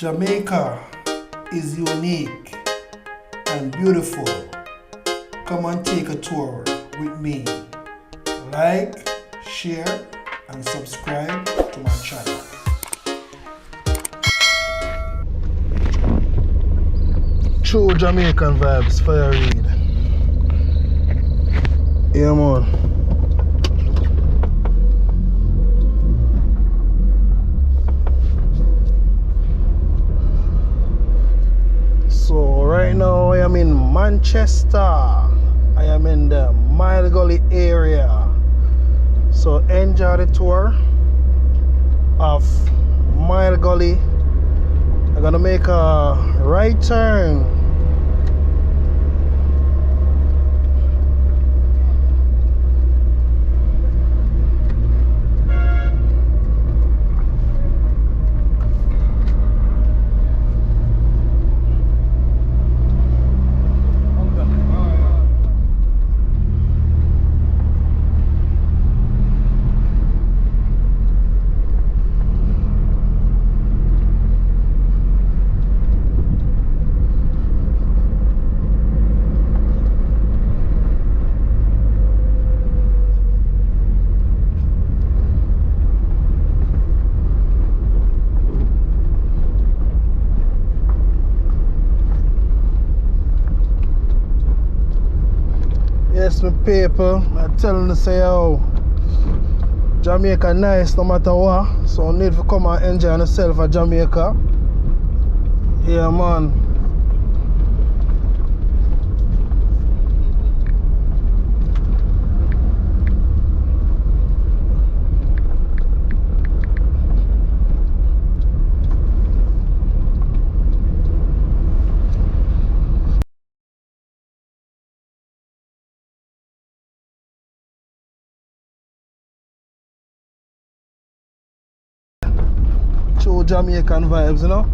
Jamaica is unique and beautiful. Come and take a tour with me. Like, share, and subscribe to my channel. True Jamaican vibes, fire read. Yeah, man. So right now I am in Manchester. I am in the Mile Gully area. So enjoy the tour of Mile Gully. I'm gonna make a right turn. Yes, my people, I tell them to say, oh, Jamaica nice no matter what. So need to come and enjoy yourself at Jamaica. Yeah, man. True Jamaican vibes, you know.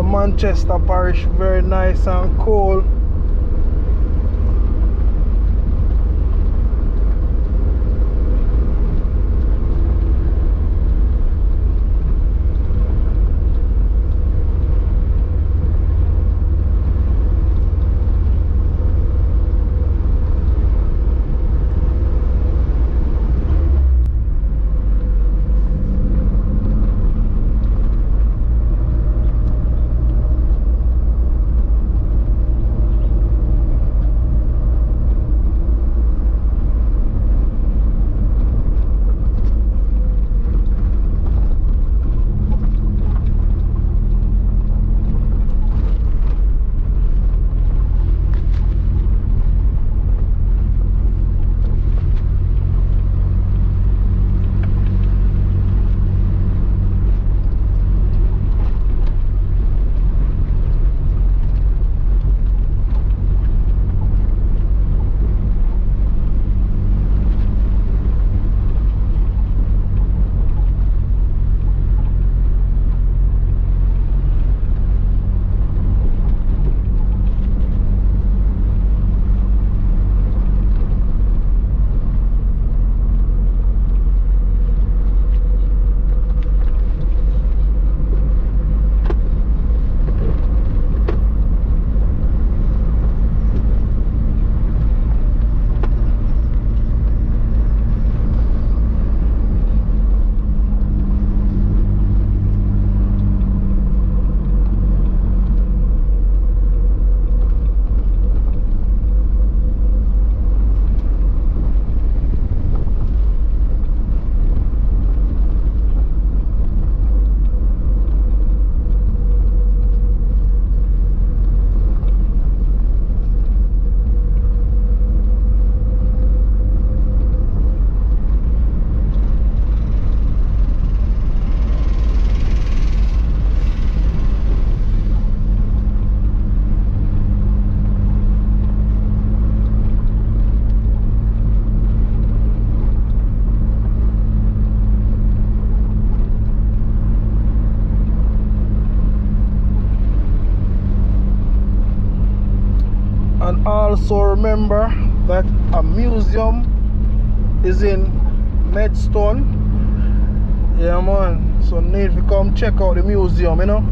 Manchester parish very nice and cool. also remember that a museum is in Medstone. Yeah man, so need to come check out the museum, you know.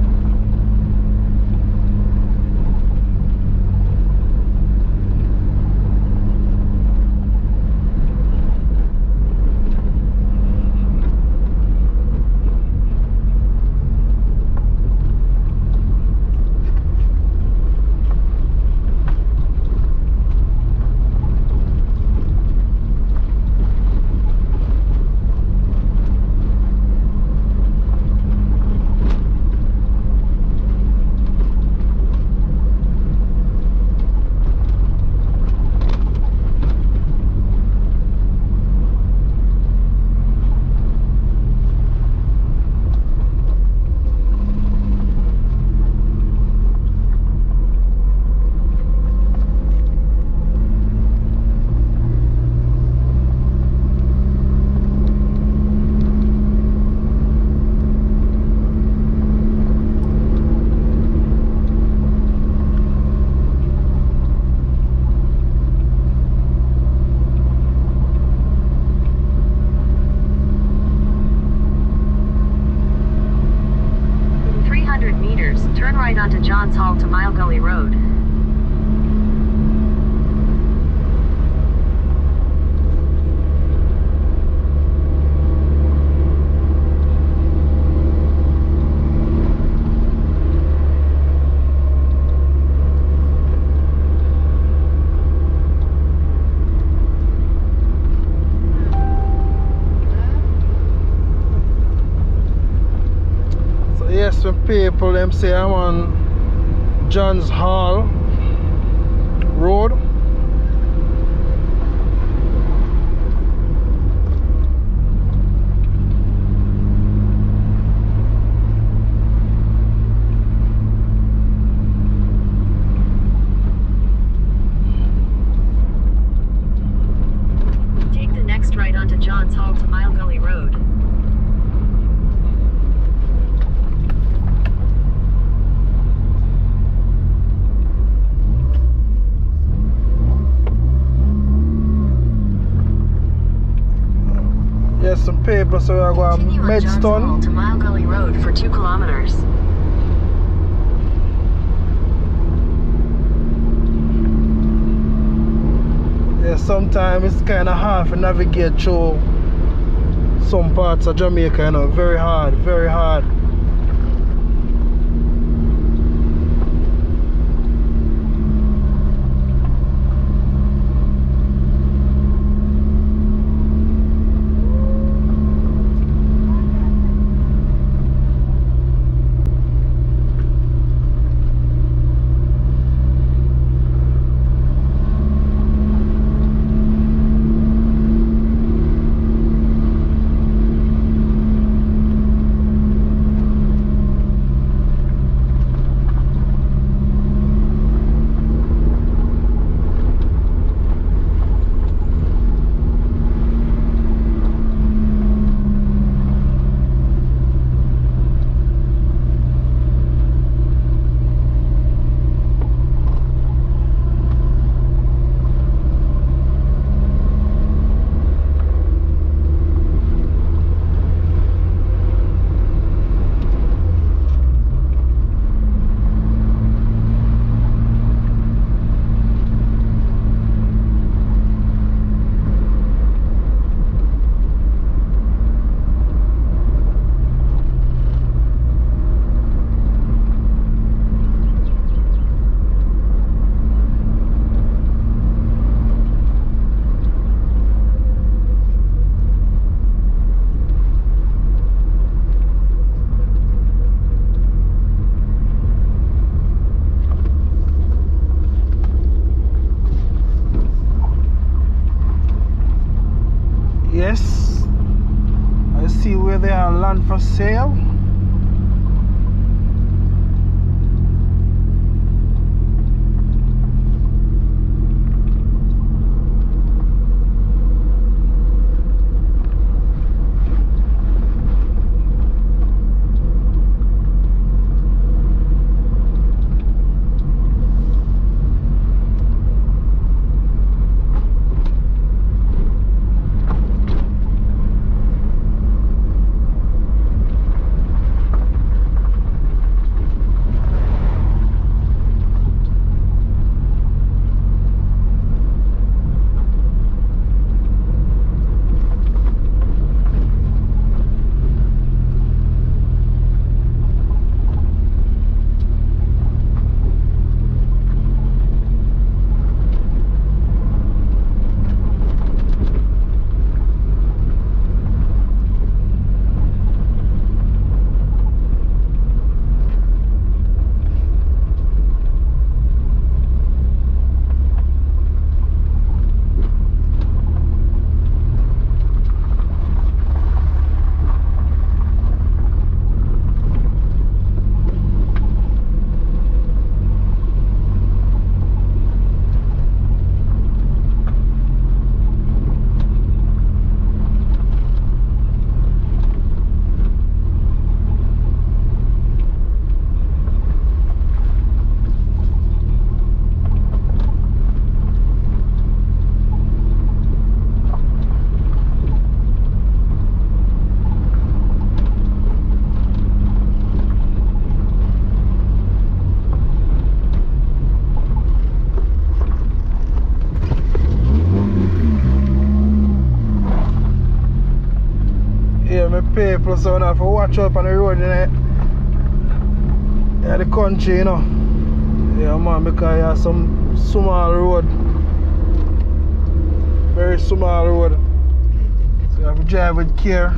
Turn right onto Johns Hall to Mile Gully Road. Yes, when people them say I'm on Johns Hall Road. Take the next right onto Johns Hall to Mile Gully Road. Yes, some people, so we're going to Medstone. To Mile Gully Road for 2 kilometers. Yeah, sometimes it's kind of hard to navigate through some parts of Jamaica, you know, very hard, very hard. Yes, I see where they are land for sale. my people, so I have to watch out on the road in the country, you know. Yeah, man, because you have some small road. Very small road. So you have to drive with care.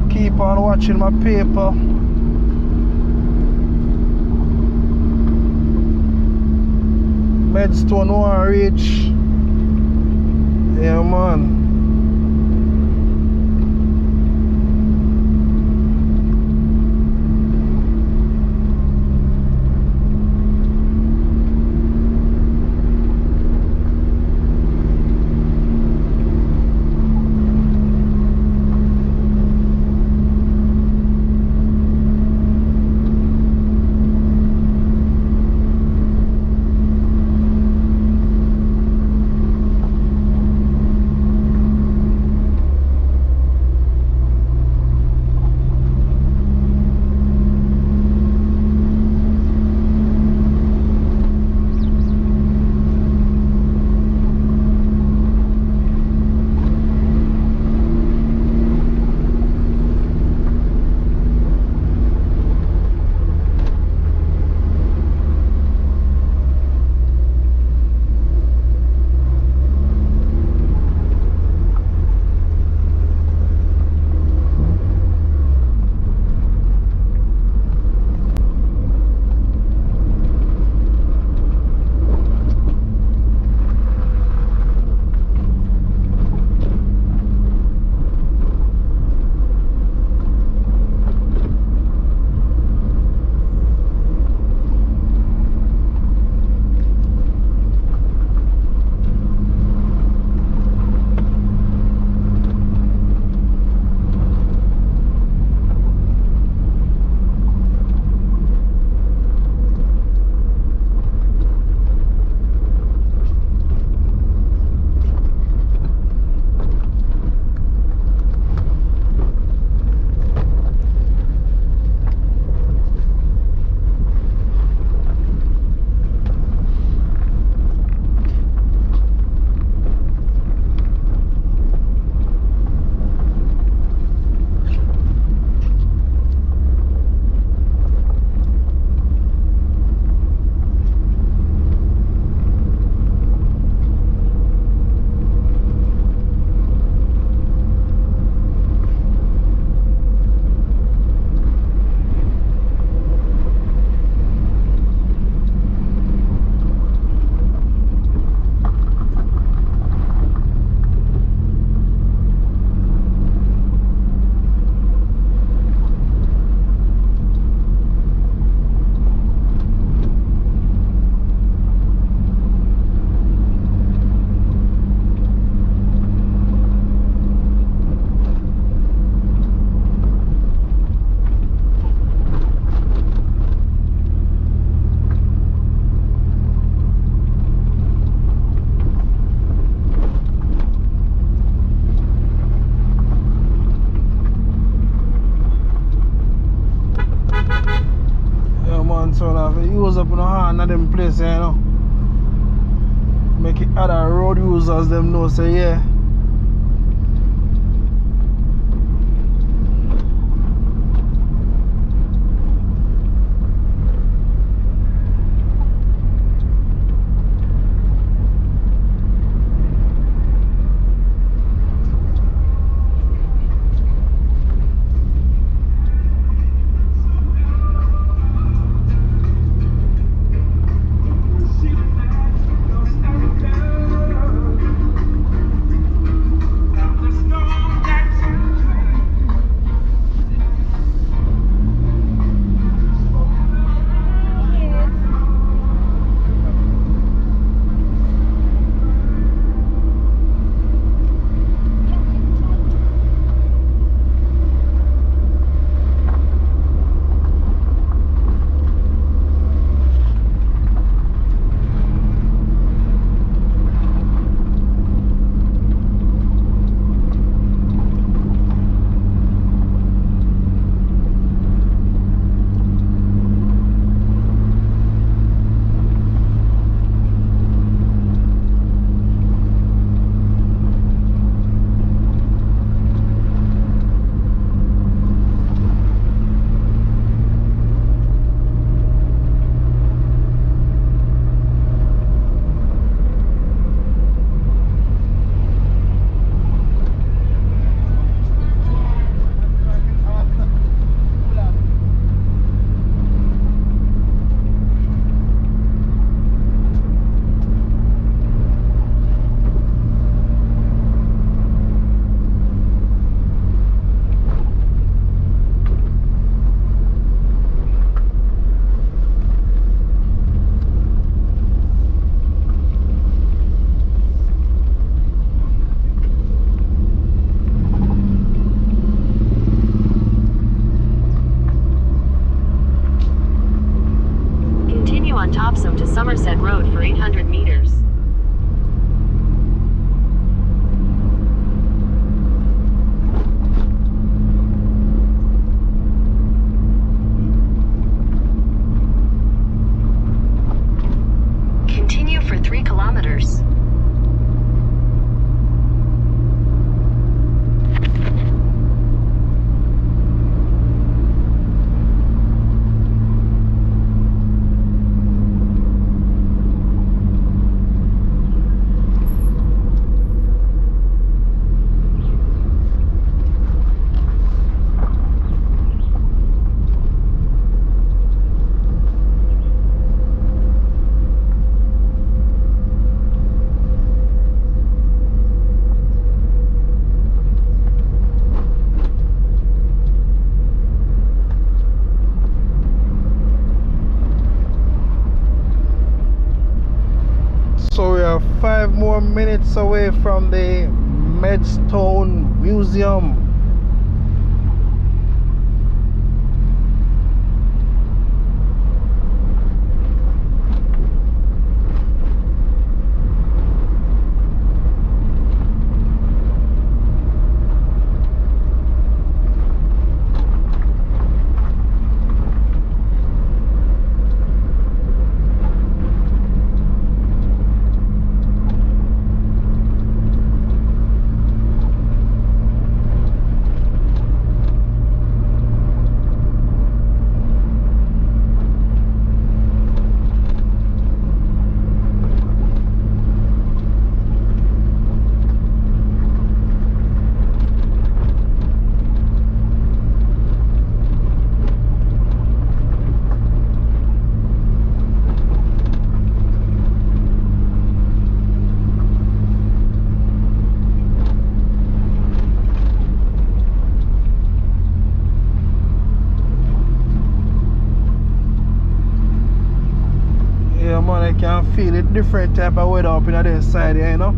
Keep on watching my people. Medstone won't reach. Yeah, man. So I have to use up on the hand of them place, you know. Make it other road users them know say yeah. Folsom to Somerset Road for 800 meters. Continue for 3 kilometers. So we are 5 more minutes away from the Medstone Museum. Yeah man, I can feel it different type of weather up in the side here, you know.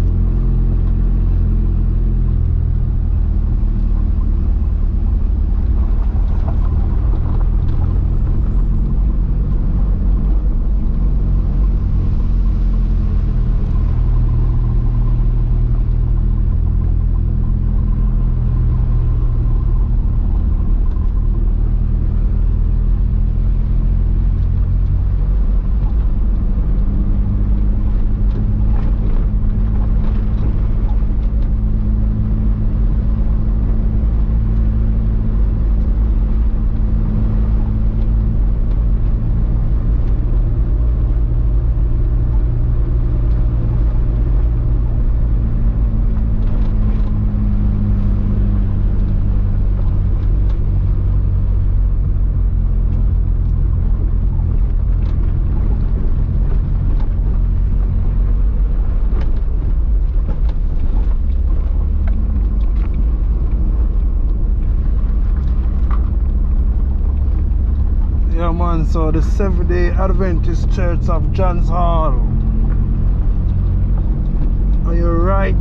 Yeah man, so the Seventh-day Adventist Church of Johns Hall. On your right.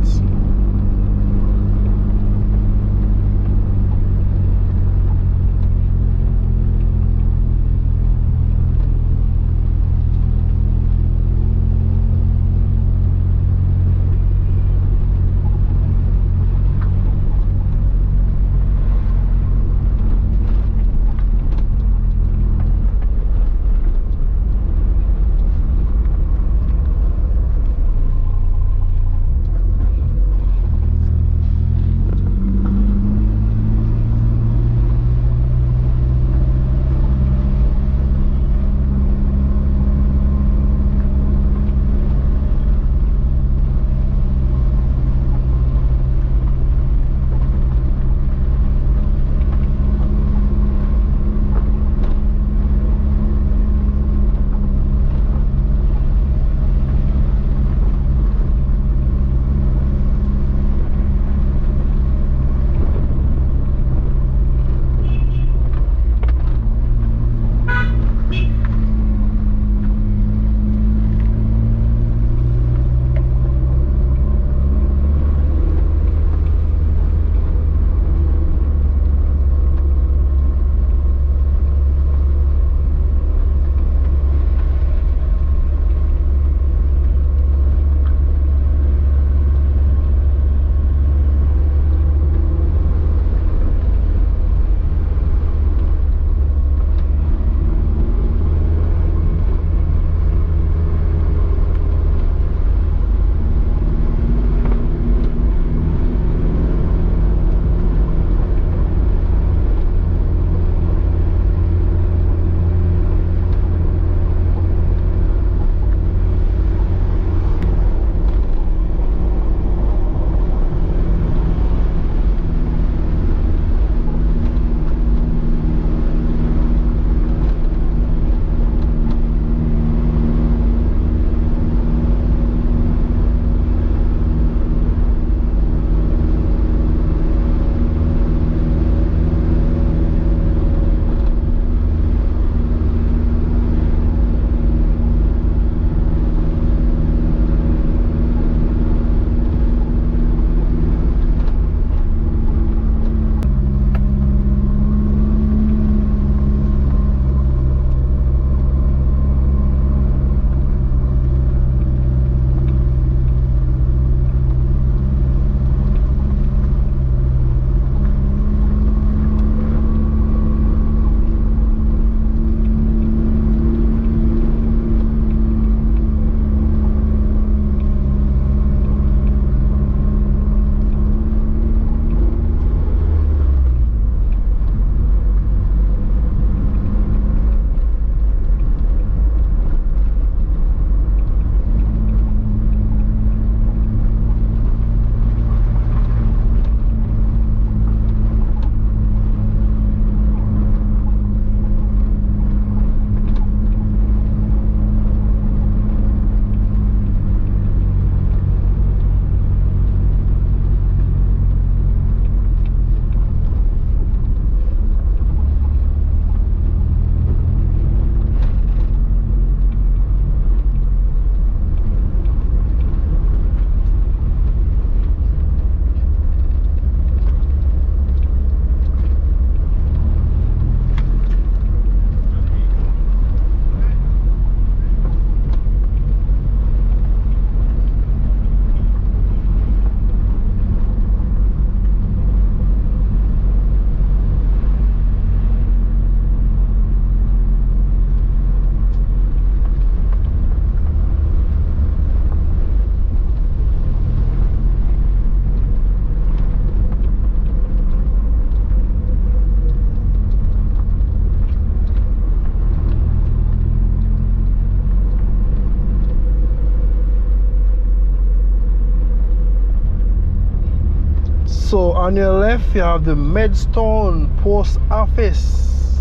So on your left you have the Medstone Post Office.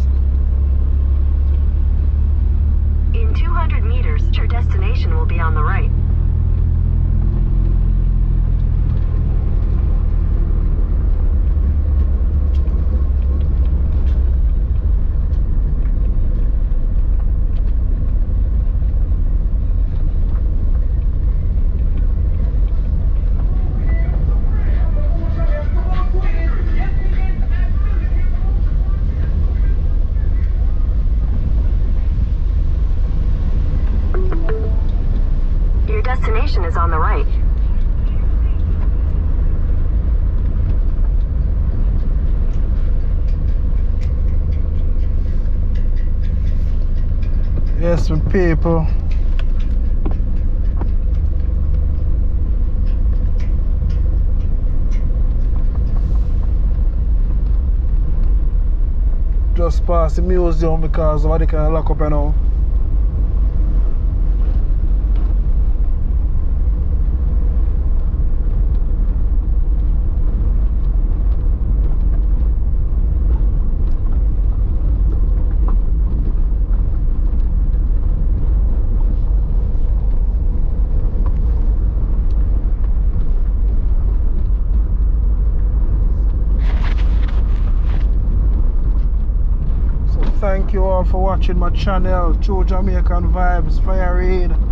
In 200 meters, your destination will be on the right. Your destination is on the right. Yes, my people. Just past the museum because of what they can lock up now. Thank you all for watching my channel, True Jamaican Vibes Fire Raid.